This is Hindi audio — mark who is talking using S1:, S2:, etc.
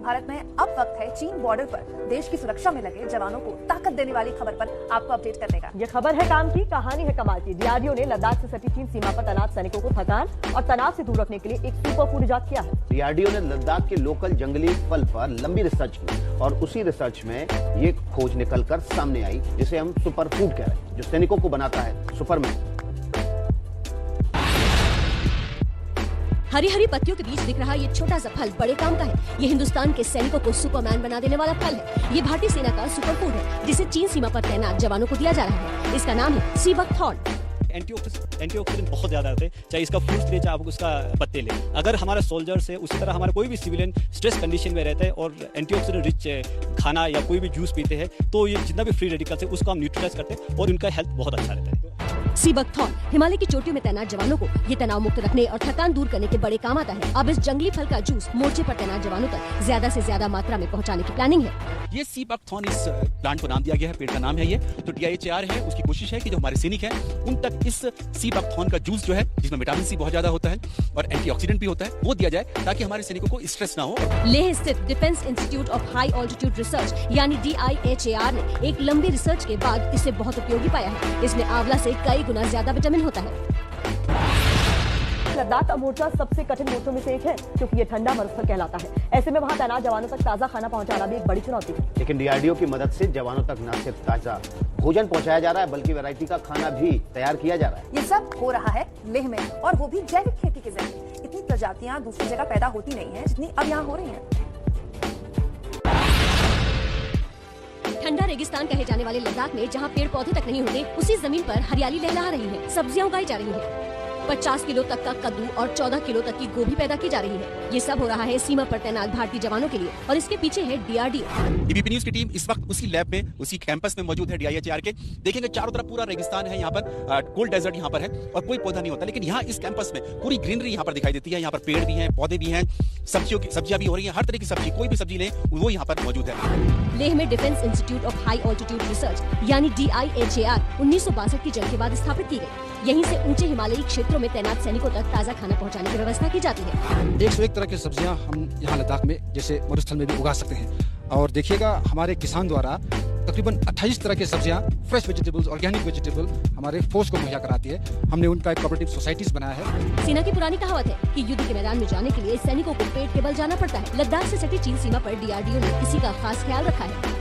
S1: भारत में अब वक्त है चीन बॉर्डर पर देश की सुरक्षा में लगे जवानों को ताकत देने वाली खबर पर आपको अपडेट करने का।
S2: ये खबर है काम की, कहानी है कमाल की। डीआरडीओ ने लद्दाख से सटी चीन सीमा पर तैनात सैनिकों को थकान और तनाव से दूर रखने के लिए एक सुपर फूड इजाद किया है।
S3: डीआरडीओ ने लद्दाख के लोकल जंगली फल पर लंबी रिसर्च की और उसी रिसर्च में ये खोज निकलकर सामने आई जिसे हम सुपर फूड कह रहे हैं, जो सैनिकों को बनाता है सुपरमैन।
S4: हरी हरी पत्तियों के बीच दिख रहा ये छोटा सा फल बड़े काम का है। ये हिंदुस्तान के सैनिकों को सुपरमैन बना देने वाला फल है। ये भारतीय सेना का सुपर फूड है जिसे चीन सीमा पर तैनात जवानों को दिया जा रहा है। इसका नाम है सी बकथॉर्न।
S5: एंटीऑक्सीडेंट बहुत ज्यादा होते हैं, चाहे इसका फ्रूट्स ले चाहे आप उसका पत्ते ले। अगर हमारा सोल्जर्स है उसी तरह हमारा कोई भी सिविलियन स्ट्रेस कंडीशन में रहता है और एंटीऑक्सीडेंट रिच खाना या कोई भी जूस पीते हैं तो ये जितना भी फ्री रेडिकल्स है उसको हम न्यूट्रलाइज करते हैं और उनका हेल्थ बहुत अच्छा रहता है।
S4: सी बकथॉर्न हिमालय की चोटियों में तैनात जवानों को ये तनाव मुक्त रखने और थकान दूर करने के बड़े काम आता है। अब इस जंगली फल का जूस मोर्चे पर तैनात जवानों तक ज्यादा से ज्यादा मात्रा में पहुंचाने की प्लानिंग है।
S6: ये सी बकथॉर्न इस प्लांट को नाम दिया गया है, पेड़ का नाम है ये। तो DIHR है, उसकी कोशिश है कि जो हमारे सैनिक हैं उन तक इस सी बकथॉर्न का जूस जो है जिसमें विटामिन सी बहुत ज्यादा होता है और एंटीऑक्सीडेंट भी होता है वो दिया जाए ताकि हमारे सैनिकों को स्ट्रेस ना हो।
S4: लेह स्थित defence institute of high altitude research यानी DIHR ने एक लंबी रिसर्च के बाद इसे बहुत उपयोगी पाया है। इसमें आंवला से कई गुना ज्यादा विटामिन होता है।
S2: लद्दाख का मोर्चा सबसे कठिन मोर्चों में से एक है क्योंकि ये ठंडा मरुस्थल कहलाता है। ऐसे में वहाँ तैनात जवानों तक ताजा खाना पहुँचाना भी एक बड़ी चुनौती है।
S3: लेकिन डीआरडीओ की मदद से जवानों तक न सिर्फ ताजा भोजन पहुंचाया जा रहा है बल्कि वैरायटी का खाना भी तैयार किया जा रहा है।
S1: ये सब हो रहा है लेह में और वो भी जैविक खेती के जरिए। इतनी प्रजातियां दूसरी जगह पैदा होती नहीं है जितनी अब यहाँ हो रही है।
S4: ठंडा रेगिस्तान कहे जाने वाले लद्दाख में जहाँ पेड़ पौधे तक नहीं होते उसी जमीन पर हरियाली लहला रही है। सब्जियां उगाई जा रही है। 50 किलो तक का कद्दू और 14 किलो तक की गोभी पैदा की जा रही है। ये सब हो रहा है सीमा पर तैनात भारतीय जवानों के लिए और इसके पीछे है DRDO।
S6: एबीपी न्यूज की टीम इस वक्त उसी लैब में उसी कैंपस में मौजूद है DIHR के। देखेंगे चारों तरफ पूरा रेगिस्तान है, यहाँ पर कोल्ड डेजर्ट यहाँ पर है और कोई पौधा नहीं होता, लेकिन यहाँ इस कैंपस में पूरी ग्रीनरी यहाँ पर दिखाई देती है। यहाँ पर पेड़ भी हैं, पौधे भी हैं, सब्जियां भी हो रही हैं, हर तरह की सब्जी कोई भी सब्जी लें वो यहाँ पर मौजूद है।
S4: लेह में defence institute of high altitude research यानी DIHR 1962 की जंग के बाद स्थापित की गई। यहीं से ऊंचे हिमालयी क्षेत्रों में तैनात सैनिकों तक ताजा खाना पहुंचाने की व्यवस्था की जाती है।
S7: 101 तरह की सब्जियां हम यहाँ लद्दाख में जैसे मरुस्थल में भी उगा सकते हैं और देखिएगा हमारे किसान द्वारा तकरीबन 28 तरह की सब्जियां फ्रेश वेजिटेबल्स, ऑर्गेनिक वेजिटेबल हमारे फोर्स को मुहैया कराती है। हमने उनका एक कोऑपरेटिव सोसाइटीज बनाया है।
S4: सेना की पुरानी कहावत है कि युद्ध के मैदान में जाने के लिए सैनिकों को पेट के बल जाना पड़ता है। लद्दाख से सटी चीन सीमा पर DRDO ने इसी का खास ख्याल रखा है।